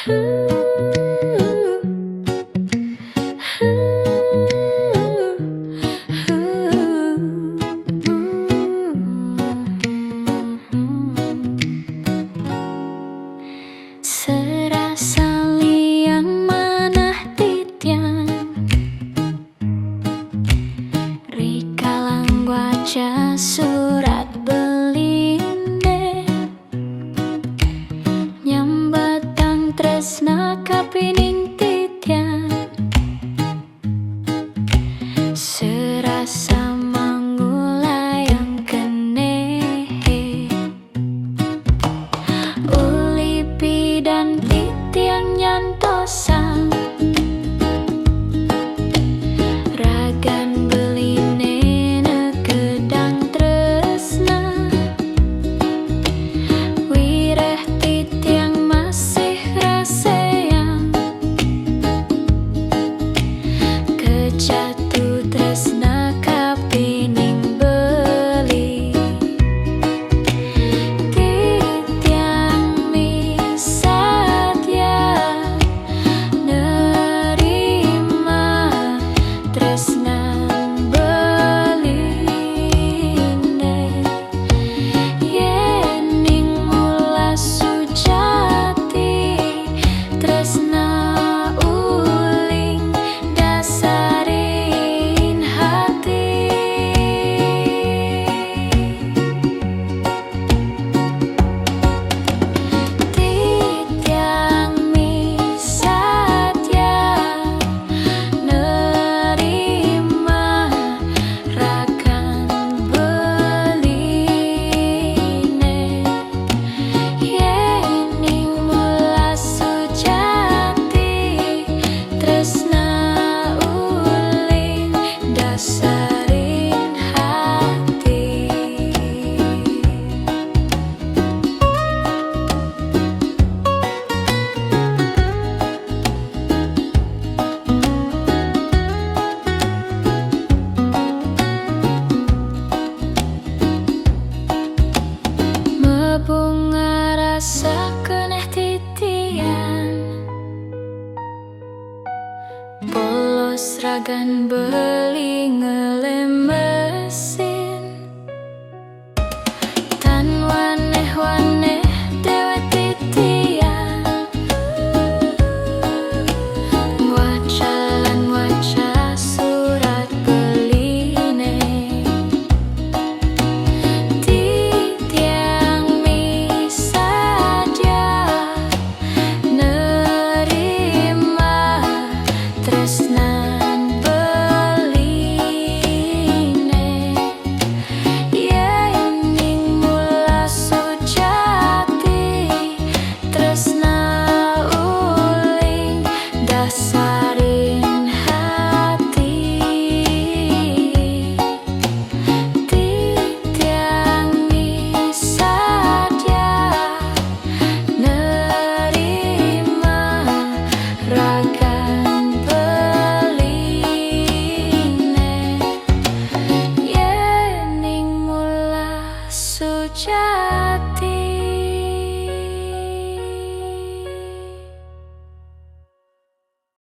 Serasa liang manah titian Rikalang waca surat belinde Nyambatang tresna kapining titian Serasa mangulayang kenehe Ulipi dan titiang nyantosan Ragan beline nekedang tresna Wireh titiang masih raseang Kejatuh tresna kapining beli Titiang misat ya nerima tresnan beline Yening mula sujati tresna uling dasarin hati Titiang misat ya nerima rakan beline Yening mula sujati tresna uling dasarin hati Mebunga rasa keneh titian Polos ragan